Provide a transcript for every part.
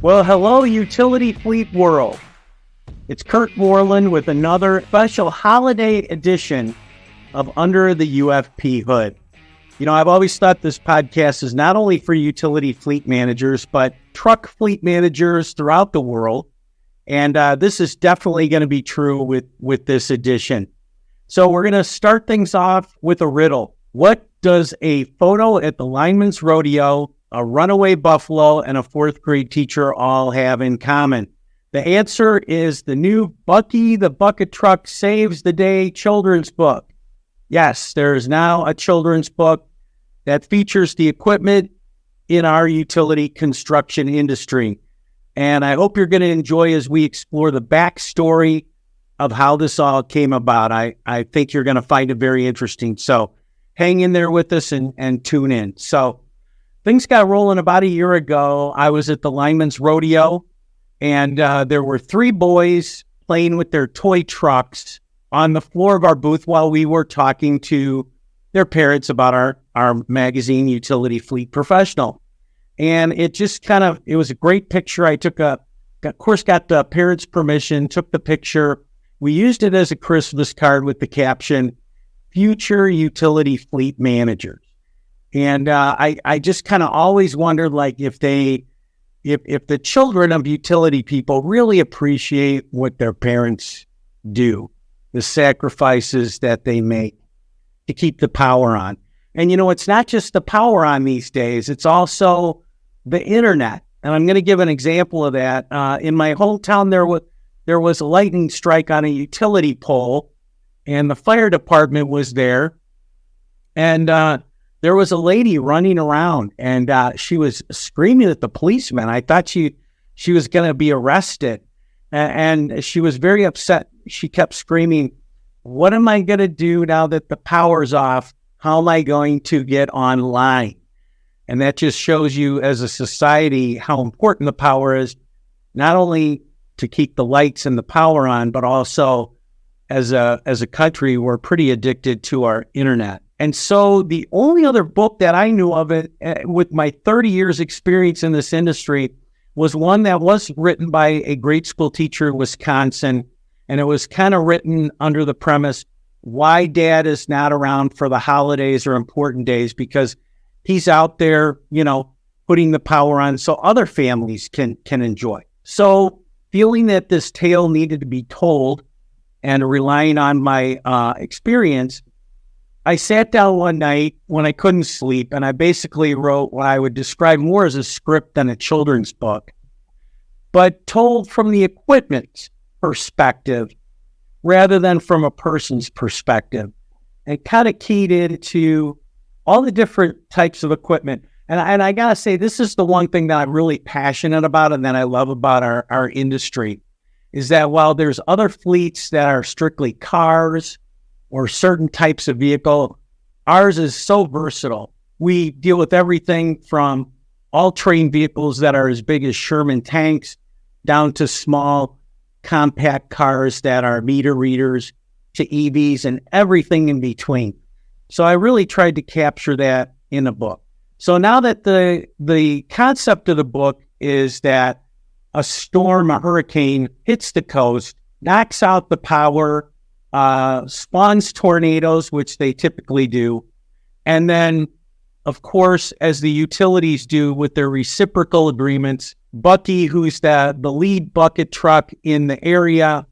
Well, hello, utility fleet world. It's Kurt Moreland with another special holiday edition of Under the UFP Hood. You know, I've always thought this podcast is not only for utility fleet managers, but truck fleet managers throughout the world. And this is definitely going to be true with this edition. So we're going to start things off with a riddle. What does a photo at the lineman's rodeo, a runaway buffalo, and a fourth grade teacher all have in common? The answer is the new Buckey the Bucket Truck Saves the Day children's book. Yes, there is now a children's book that features the equipment in our utility construction industry. And I hope you're going to enjoy as we explore the backstory of how this all came about. I think you're going to find it very interesting. So hang in there with us and tune in. So things got rolling about a year ago. I was at the lineman's rodeo, and there were three boys playing with their toy trucks on the floor of our booth while we were talking to their parents about our magazine, Utility Fleet Professional. And it just it was a great picture. I got the parents' permission, took the picture. We used it as a Christmas card with the caption, Future Utility Fleet Managers. And I just always wondered, like, if the children of utility people really appreciate what their parents do, the sacrifices that they make to keep the power on. And, you know, it's not just the power on these days, it's also the internet. And I'm going to give an example of that. In my hometown, there was a lightning strike on a utility pole, and the fire department was there. And there was a lady running around, and she was screaming at the policeman. I thought she was going to be arrested. And she was very upset. She kept screaming, "What am I going to do now that the power's off? How am I going to get online?" And that just shows you as a society how important the power is, not only to keep the lights and the power on, but also as a country, we're pretty addicted to our internet. And so the only other book that I knew of it with my 30 years experience in this industry was one that was written by a grade school teacher in Wisconsin. And it was written under the premise, why dad is not around for the holidays or important days, because he's out there, you know, putting the power on so other families can enjoy. So feeling that this tale needed to be told and relying on my experience, I sat down one night when I couldn't sleep, and I basically wrote what I would describe more as a script than a children's book, but told from the equipment perspective rather than from a person's perspective, and keyed into all the different types of equipment. And I gotta say, this is the one thing that I'm really passionate about and that I love about our industry, is that while there's other fleets that are strictly cars or certain types of vehicle, ours is so versatile. We deal with everything from all-terrain vehicles that are as big as Sherman tanks down to small compact cars that are meter readers to EVs and everything in between. So I really tried to capture that in a book. So now that the concept of the book is that a storm, a hurricane hits the coast, knocks out the power, spawns tornadoes, which they typically do. And then, of course, as the utilities do with their reciprocal agreements, Buckey, who's the lead bucket truck in the area,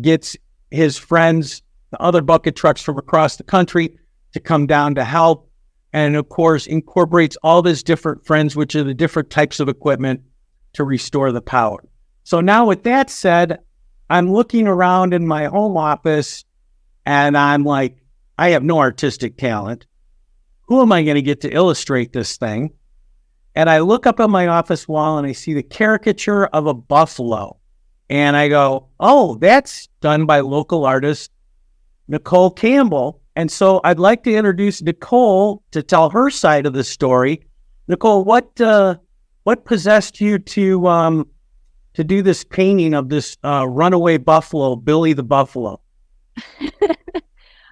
gets his friends, the other bucket trucks from across the country, to come down to help. And of course, incorporates all his different friends, which are the different types of equipment, to restore the power. So now with that said, I'm looking around in my home office and I'm like, I have no artistic talent. Who am I going to get to illustrate this thing? And I look up on my office wall and I see the caricature of a buffalo. And I go, oh, that's done by local artist Nichole Campbell. And so I'd like to introduce Nichole to tell her side of the story. Nichole, what possessed you to do this painting of this runaway buffalo, Billy the Buffalo?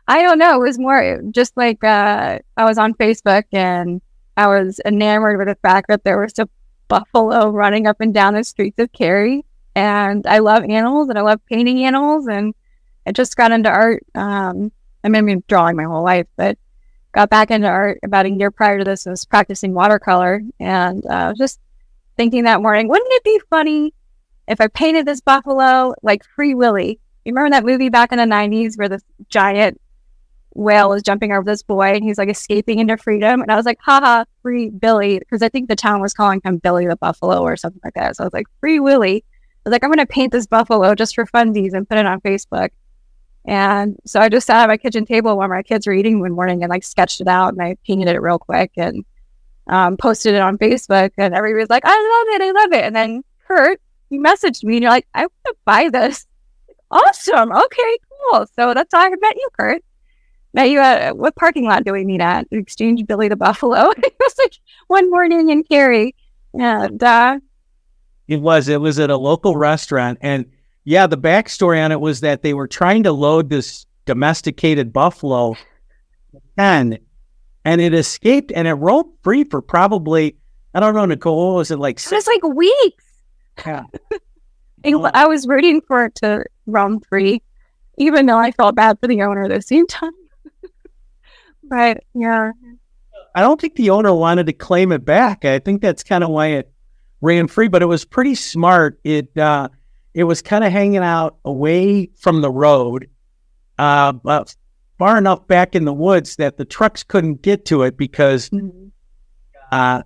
I don't know. It was more just like I was on Facebook and I was enamored with the fact that there was a buffalo running up and down the streets of Cary. And I love animals and I love painting animals. And I just got into art. I've been drawing my whole life, but got back into art about a year prior to this. I was practicing watercolor, and I was just thinking that morning, wouldn't it be funny if I painted this buffalo like Free Willy? You remember that movie back in the 90s where this giant whale is jumping over this boy and he's like escaping into freedom? And I was like, haha, Free Billy, because I think the town was calling him Billy the Buffalo or something like that. So I was like, Free Willy. I was like, I'm going to paint this buffalo just for funsies and put it on Facebook. And so I just sat at my kitchen table while my kids were eating one morning and like sketched it out, and I painted it real quick and posted it on Facebook, and everybody was like, I love it. And then Kurt, you messaged me and you're like, I want to buy this. Awesome. Okay, cool. So that's how I met you, Kurt. Met you at what parking lot do we meet at? Exchange Billy the Buffalo. It was like one morning in Cary. And it was at a local restaurant. And yeah, the backstory on it was that they were trying to load this domesticated buffalo and it escaped, and it rolled free for probably, I don't know, Nichole, was it like it was like weeks. Yeah. I was rooting for it to run free, even though I felt bad for the owner at the same time. But yeah, I don't think the owner wanted to claim it back. I think that's kind of why it ran free, but it was pretty smart. It was kind of hanging out away from the road, but far enough back in the woods that the trucks couldn't get to it because the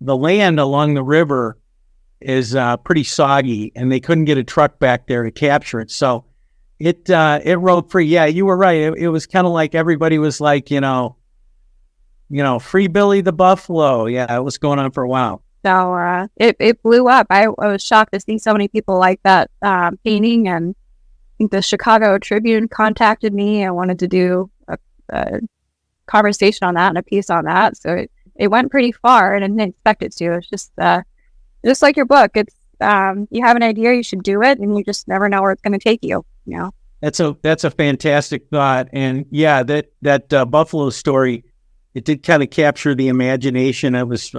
land along the river is pretty soggy, and they couldn't get a truck back there to capture it. So it rode free. Yeah, you were right. It was kind of like everybody was like, Free Billy the Buffalo. Yeah, it was going on for a while. So it blew up. I was shocked to see so many people like that painting, and I think the Chicago Tribune contacted me and wanted to do a conversation on that and a piece on that. So it went pretty far, and I didn't expect it to. It's just like your book. It's you have an idea, you should do it, and you just never know where it's going to take you. That's a fantastic thought, and yeah, that Buffalo story, it did kind of capture the imagination. It was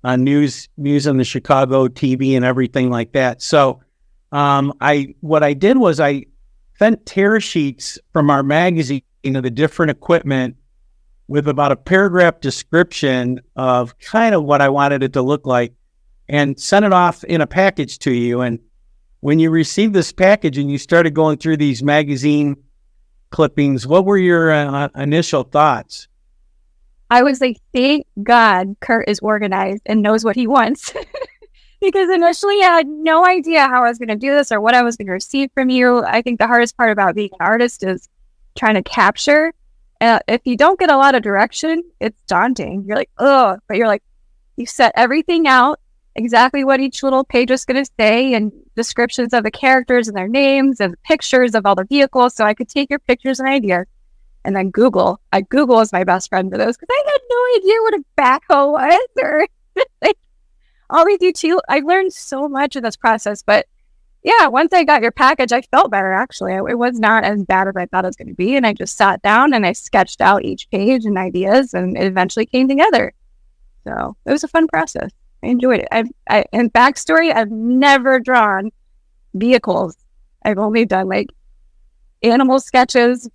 on news on the Chicago TV and everything like that. So what I did was I sent tear sheets from our magazine of the different equipment with about a paragraph description of kind of what I wanted it to look like, and sent it off in a package to you. And when you received this package and you started going through these magazine clippings, what were your initial thoughts? I was like, thank God Kurt is organized and knows what he wants. Because initially I had no idea how I was going to do this or what I was going to receive from you. I think the hardest part about being an artist is trying to capture. If you don't get a lot of direction, it's daunting. You're like, oh, but you're like, you set everything out, exactly what each little page is going to say, and descriptions of the characters and their names and pictures of all the vehicles. So I could take your pictures and ideas. And then Google. Google is my best friend for those, because I had no idea what a backhoe was or like all these YouTube. I learned so much in this process, but yeah, once I got your package, I felt better. Actually, it was not as bad as I thought it was going to be, and I just sat down and I sketched out each page and ideas, and it eventually came together. So it was a fun process. I enjoyed it. And backstory, I've never drawn vehicles. I've only done like animal sketches,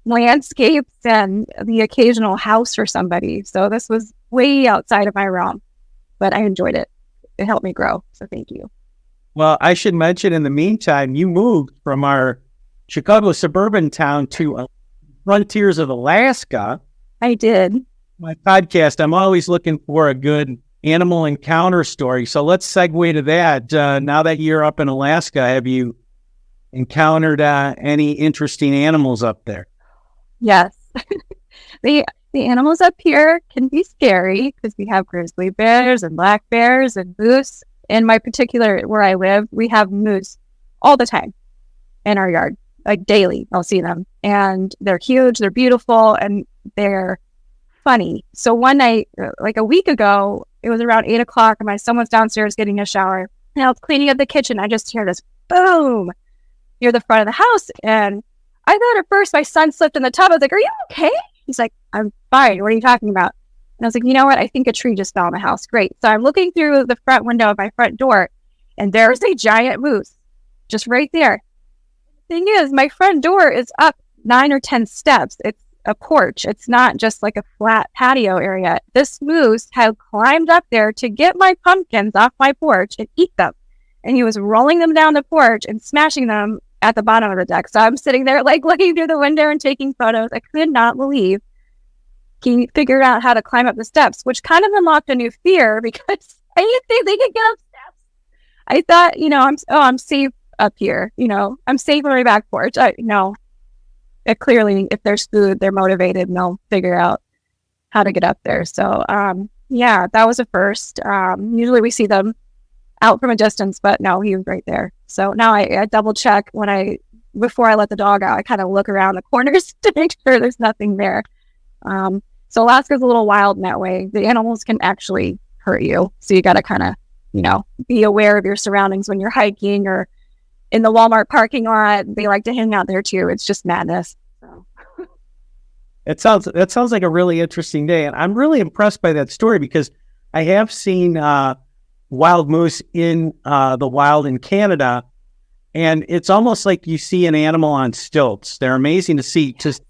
landscapes, and the occasional house for somebody. So this was way outside of my realm, but I enjoyed it. It helped me grow. So thank you. Well, I should mention, in the meantime, you moved from our Chicago suburban town to frontiers of Alaska. I did. My podcast, I'm always looking for a good animal encounter story. So let's segue to that. Now that you're up in Alaska, have you encountered any interesting animals up there? Yes. The animals up here can be scary because we have grizzly bears and black bears and moose. In my particular, where I live, we have moose all the time in our yard, like daily. I'll see them, and they're huge, they're beautiful, and they're funny. So one night, like a week ago, it was around 8:00, and my son was downstairs getting a shower, and I was cleaning up the kitchen. I just hear this boom near the front of the house, and I thought at first my son slipped in the tub. I was like, "Are you okay?" He's like, "I'm fine. What are you talking about?" And I was like, you know what? I think a tree just fell in the house. Great. So I'm looking through the front window of my front door, and there's a giant moose just right there. The thing is, my front door is up 9 or 10 steps. It's a porch. It's not just like a flat patio area. This moose had climbed up there to get my pumpkins off my porch and eat them. And he was rolling them down the porch and smashing them at the bottom of the deck. So I'm sitting there like looking through the window and taking photos. I could not believe he figured out how to climb up the steps, which kind of unlocked a new fear because I didn't think they could get up steps. I thought, I'm safe up here. I'm safe on my back porch. No, clearly if there's food, they're motivated and they'll figure out how to get up there. So, that was a first. Usually we see them out from a distance, but no, he was right there. So now I double check before I let the dog out. I kind of look around the corners to make sure there's nothing there. So Alaska's a little wild in that way. The animals can actually hurt you. So you got to kind of, be aware of your surroundings when you're hiking or in the Walmart parking lot. They like to hang out there too. It's just madness. So. That sounds like a really interesting day. And I'm really impressed by that story because I have seen wild moose in the wild in Canada. And it's almost like you see an animal on stilts. They're amazing to see. Just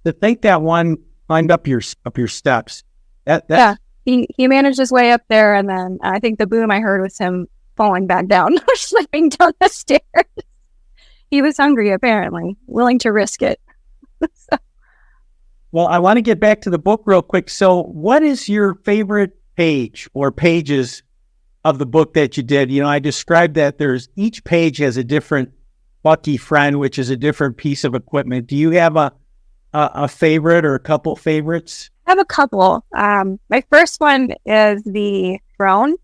to think that one climbed up your steps. Yeah, he managed his way up there, and then I think the boom I heard was him falling back down, slipping down the stairs. He was hungry, apparently, willing to risk it. So. Well, I want to get back to the book real quick. So, what is your favorite page or pages of the book that you did? I described that each page has a different Buckey friend, which is a different piece of equipment. Do you have a favorite or a couple favorites? I have a couple. My first one is the drone.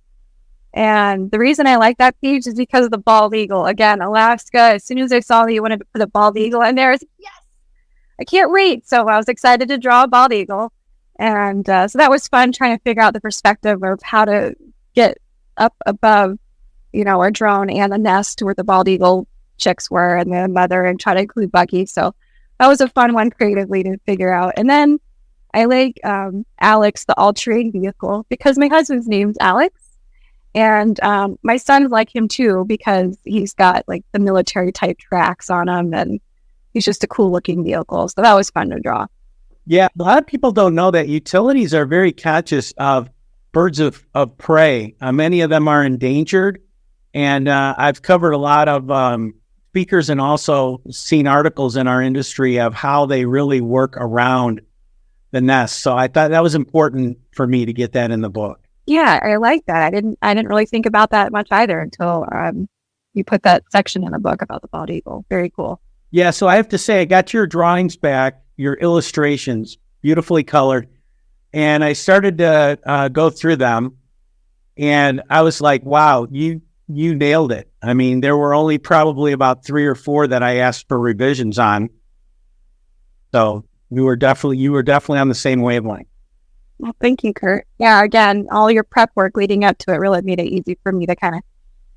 And the reason I like that page is because of the bald eagle. Again, Alaska, as soon as I saw that you wanted to put a bald eagle in there, I was like, yes, I can't wait. So I was excited to draw a bald eagle. And so that was fun trying to figure out the perspective of how to get up above, our drone and the nest where the bald eagle chicks were and the mother and try to include Buckey. So that was a fun one creatively to figure out. And then I like Alex, the all-terrain vehicle, because my husband's name's Alex. And my sons like him too, because he's got like the military type tracks on him and he's just a cool looking vehicle. So that was fun to draw. Yeah. A lot of people don't know that utilities are very conscious of birds of prey. Many of them are endangered. And I've covered a lot of speakers and also seen articles in our industry of how they really work around the nest. So I thought that was important for me to get that in the book. Yeah, I like that. I didn't really think about that much either until you put that section in the book about the bald eagle. Very cool. Yeah, so I have to say, I got your drawings back, your illustrations, beautifully colored, and I started to go through them, and I was like, wow, you nailed it. I mean, there were only probably about 3 or 4 that I asked for revisions on. So you were definitely on the same wavelength. Well, thank you, Kurt. Yeah, again, all your prep work leading up to it really made it easy for me to kind of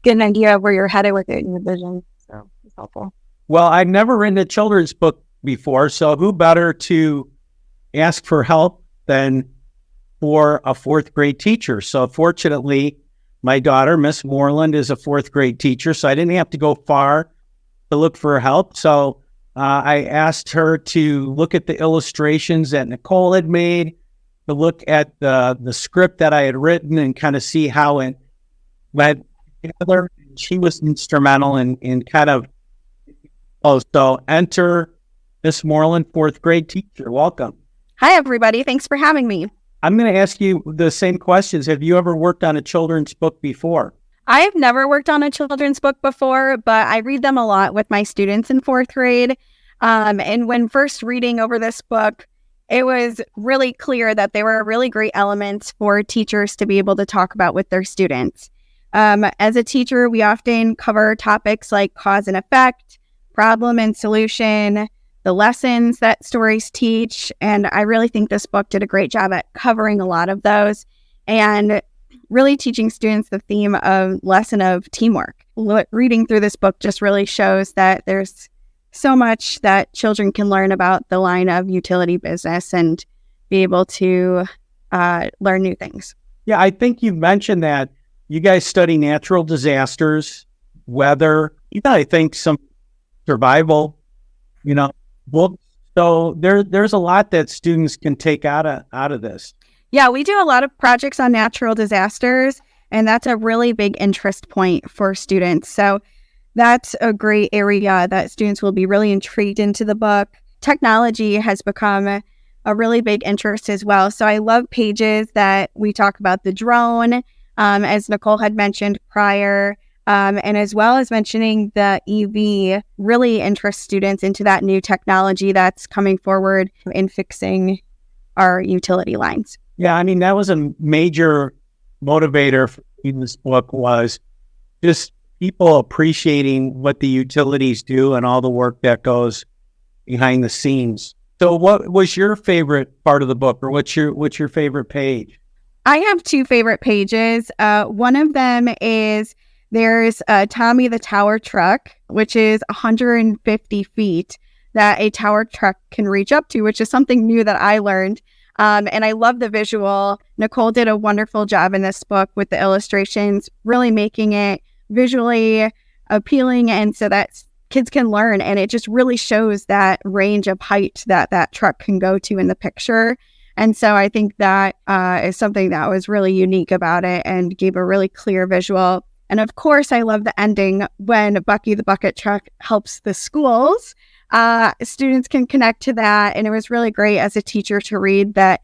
get an idea of where you're headed with it in your vision. So it's helpful. Well, I've never written a children's book before, so who better to ask for help than for a 4th grade teacher? So fortunately, my daughter, Miss Moreland, is a 4th grade teacher, so I didn't have to go far to look for help. So I asked her to look at the illustrations that Nichole had made, to look at the script that I had written and kind of see how it went together. She was instrumental in kind of, so enter Miss Moreland, 4th grade teacher. Welcome. Hi, everybody. Thanks for having me. I'm going to ask you the same questions. Have you ever worked on a children's book before? I've never worked on a children's book before, but I read them a lot with my students in 4th grade. And when first reading over this book, it was really clear that they were really great elements for teachers to be able to talk about with their students. As a teacher, we often cover topics like cause and effect, problem and solution, the lessons that stories teach. And I really think this book did a great job at covering a lot of those and really teaching students the theme of lesson of teamwork. Reading through this book just really shows that there's so much that children can learn about the line of utility business and be able to learn new things. Yeah, I think you mentioned that you guys study natural disasters, weather, I think some survival, books. So there's a lot that students can take out of this. Yeah, we do a lot of projects on natural disasters, and that's a really big interest point for students. So that's a great area that students will be really intrigued into the book. Technology has become a really big interest as well. So I love pages that we talk about the drone, as Nichole had mentioned prior, and as well as mentioning the EV really interests students into that new technology that's coming forward in fixing our utility lines. Yeah, I mean, that was a major motivator in this book, was just people appreciating what the utilities do and all the work that goes behind the scenes. So what was your favorite part of the book, or what's your favorite page? I have two favorite pages. One of them is there's Tommy the Tower Truck, which is 150 feet that a tower truck can reach up to, which is something new that I learned. And I love the visual. Nichole did a wonderful job in this book with the illustrations, really making it visually appealing, and so that kids can learn. And it just really shows that range of height that truck can go to in the picture. And so I think that is something that was really unique about it and gave a really clear visual. And of course, I love the ending when Buckey the bucket truck helps the schools. Students can connect to that. And it was really great as a teacher to read that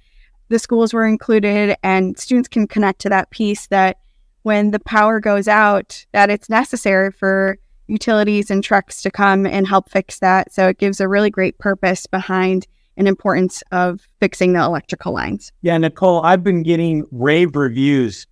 the schools were included, and students can connect to that piece that when the power goes out, that it's necessary for utilities and trucks to come and help fix that. So it gives a really great purpose behind an importance of fixing the electrical lines. Yeah, Nichole, I've been getting rave reviews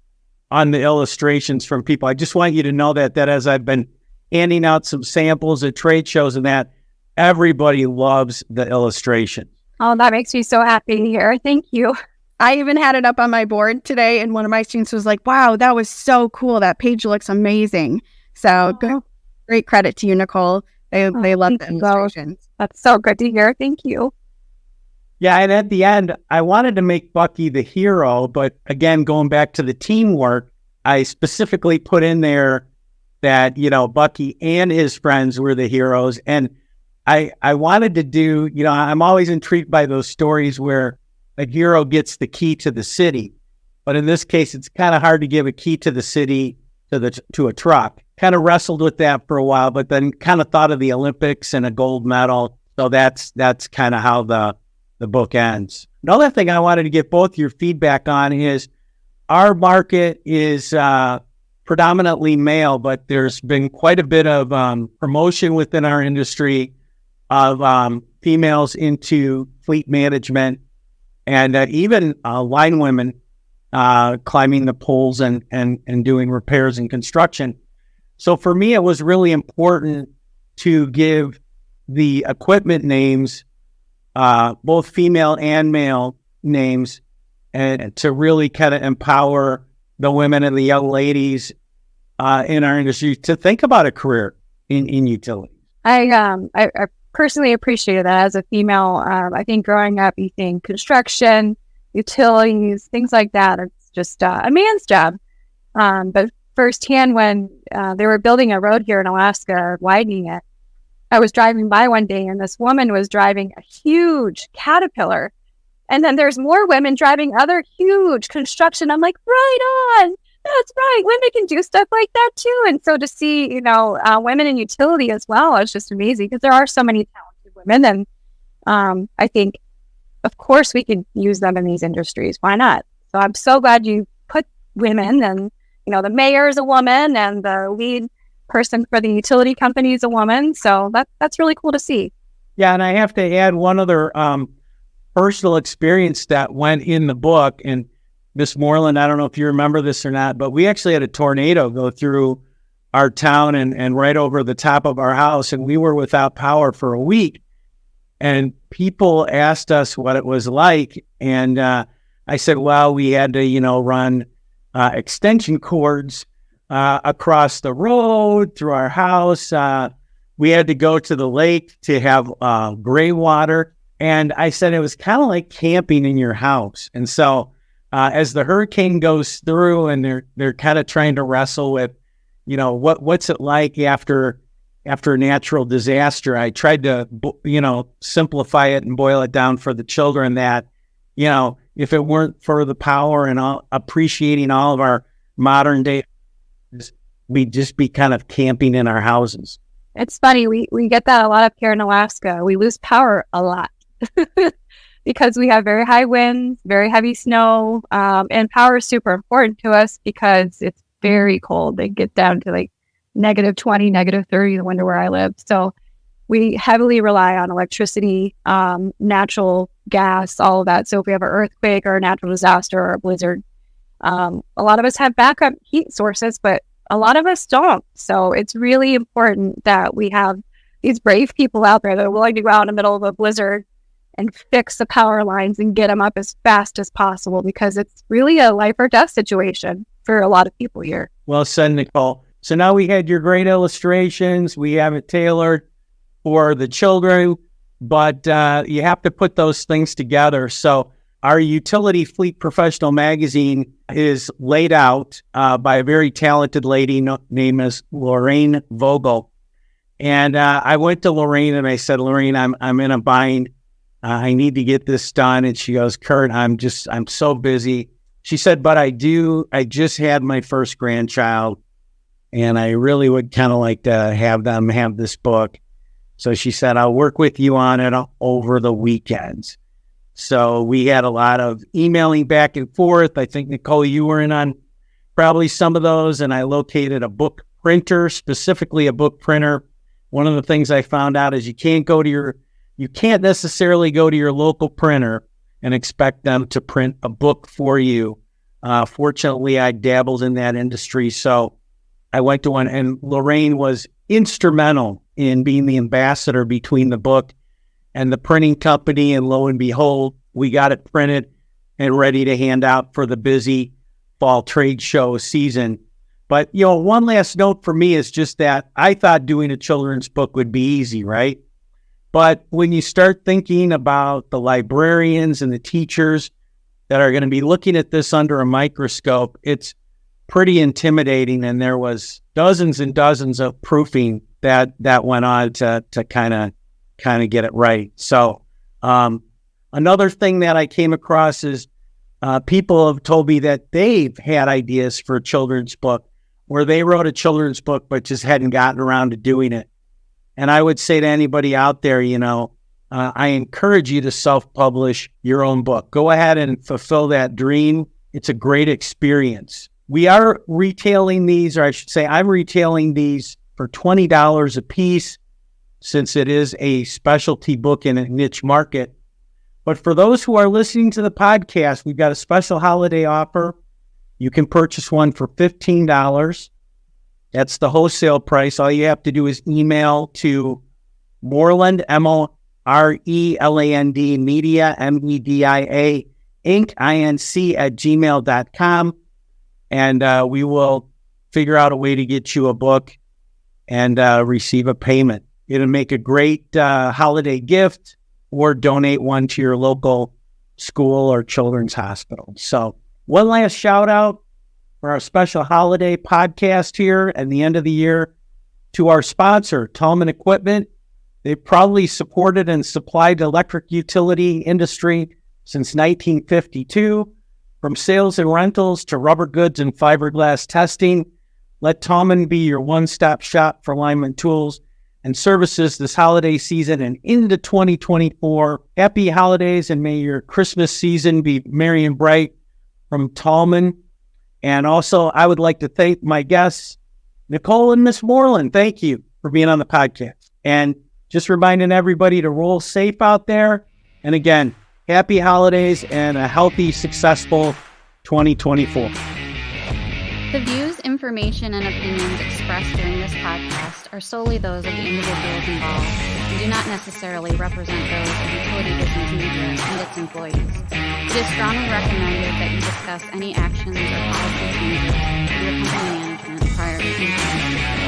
on the illustrations from people. I just want you to know that as I've been handing out some samples at trade shows and that, everybody loves the illustration. Oh, that makes me so happy to hear. Thank you. I even had it up on my board today, and one of my students was like, wow, that was so cool. That page looks amazing. So great credit to you, Nichole. They love the illustrations. That's so good to hear. Thank you. Yeah, and at the end, I wanted to make Buckey the hero, but again, going back to the teamwork, I specifically put in there that, Buckey and his friends were the heroes. And I wanted to do, I'm always intrigued by those stories where a hero gets the key to the city. But in this case, it's kind of hard to give a key to the city to a truck. Kind of wrestled with that for a while, but then kind of thought of the Olympics and a gold medal. So that's kind of how the book ends. Another thing I wanted to get both your feedback on is our market is predominantly male, but there's been quite a bit of promotion within our industry of females into fleet management, and even line women climbing the poles and doing repairs and construction. So for me, it was really important to give the equipment names, both female and male names, and to really kind of empower the women and the young ladies in our industry to think about a career in utilities. I personally appreciated that as a female. I think growing up, you think construction, utilities, things like that, it's just a man's job. But firsthand, when they were building a road here in Alaska, widening it, I was driving by one day and this woman was driving a huge Caterpillar. And then there's more women driving other huge construction. I'm like, right on. That's right. Women can do stuff like that too. And so to see, women in utility as well, it's just amazing because there are so many talented women. And I think, of course, we could use them in these industries. Why not? So I'm so glad you put women, and, the mayor is a woman and the lead person for the utility company is a woman. So that's really cool to see. Yeah. And I have to add one other personal experience that went in the book. And Miss Moreland, I don't know if you remember this or not, but we actually had a tornado go through our town and right over the top of our house, and we were without power for a week. And people asked us what it was like, and I said, well, we had to, run extension cords across the road through our house. We had to go to the lake to have gray water. And I said it was kind of like camping in your house. And so as the hurricane goes through and they're kind of trying to wrestle with, what's it like after a natural disaster. I tried to, simplify it and boil it down for the children that, if it weren't for the power and appreciating all of our modern day, we'd just be kind of camping in our houses. It's funny. We get that a lot up here in Alaska. We lose power a lot because we have very high winds, very heavy snow, and power is super important to us because it's very cold. They get down to like -20, -30 the winter where I live. So we heavily rely on electricity, natural gas, all of that. So if we have an earthquake or a natural disaster or a blizzard, a lot of us have backup heat sources, but a lot of us don't. So it's really important that we have these brave people out there that are willing to go out in the middle of a blizzard and fix the power lines and get them up as fast as possible, because it's really a life or death situation for a lot of people here. Well said, Nichole. So now we had your great illustrations. We have it tailored for the children, but you have to put those things together. So our Utility Fleet Professional magazine is laid out by a very talented lady named is Lorraine Vogel. And I went to Lorraine and I said, Lorraine, I'm in a bind. I need to get this done. And she goes, Kurt, I'm so busy. She said, but I just had my first grandchild and I really would kind of like to have them have this book. So she said, I'll work with you on it over the weekends. So we had a lot of emailing back and forth. I think, Nichole, you were in on probably some of those, and I located a book printer, specifically a book printer. One of the things I found out is you can't necessarily go to your local printer and expect them to print a book for you. Fortunately, I dabbled in that industry, so I went to one, and Lorraine was instrumental in being the ambassador between the book and the printing company, and lo and behold, we got it printed and ready to hand out for the busy fall trade show season. But, one last note for me is just that I thought doing a children's book would be easy, right? But when you start thinking about the librarians and the teachers that are going to be looking at this under a microscope, it's pretty intimidating. And there was dozens and dozens of proofing that went on to kind of get it right. So another thing that I came across is people have told me that they've had ideas for a children's book where they wrote a children's book but just hadn't gotten around to doing it. And I would say to anybody out there, I encourage you to self-publish your own book. Go ahead and fulfill that dream. It's a great experience. We are retailing these, or I should say I'm retailing these for $20 a piece, since it is a specialty book in a niche market. But for those who are listening to the podcast, we've got a special holiday offer. You can purchase one for $15. That's the wholesale price. All you have to do is email to Moreland, Moreland, media, media, Inc., INC @gmail.com. And we will figure out a way to get you a book and receive a payment. It'll make a great holiday gift, or donate one to your local school or children's hospital. So one last shout out for our special holiday podcast here at the end of the year to our sponsor, Tallman Equipment. They've proudly supported and supplied the electric utility industry since 1952. From sales and rentals to rubber goods and fiberglass testing, let Tallman be your one-stop shop for lineman tools and services this holiday season and into 2024. Happy holidays, and may your Christmas season be merry and bright from Tallman. And also, I would like to thank my guests, Nichole and Miss Moreland. Thank you for being on the podcast. And just reminding everybody to roll safe out there. And again, happy holidays and a healthy, successful 2024. The views, information, and opinions expressed during this podcast are solely those of the individuals involved and do not necessarily represent those of Utility Business Media and its employees. It is strongly recommended that you discuss any actions or policy changes with your company management prior to implementing.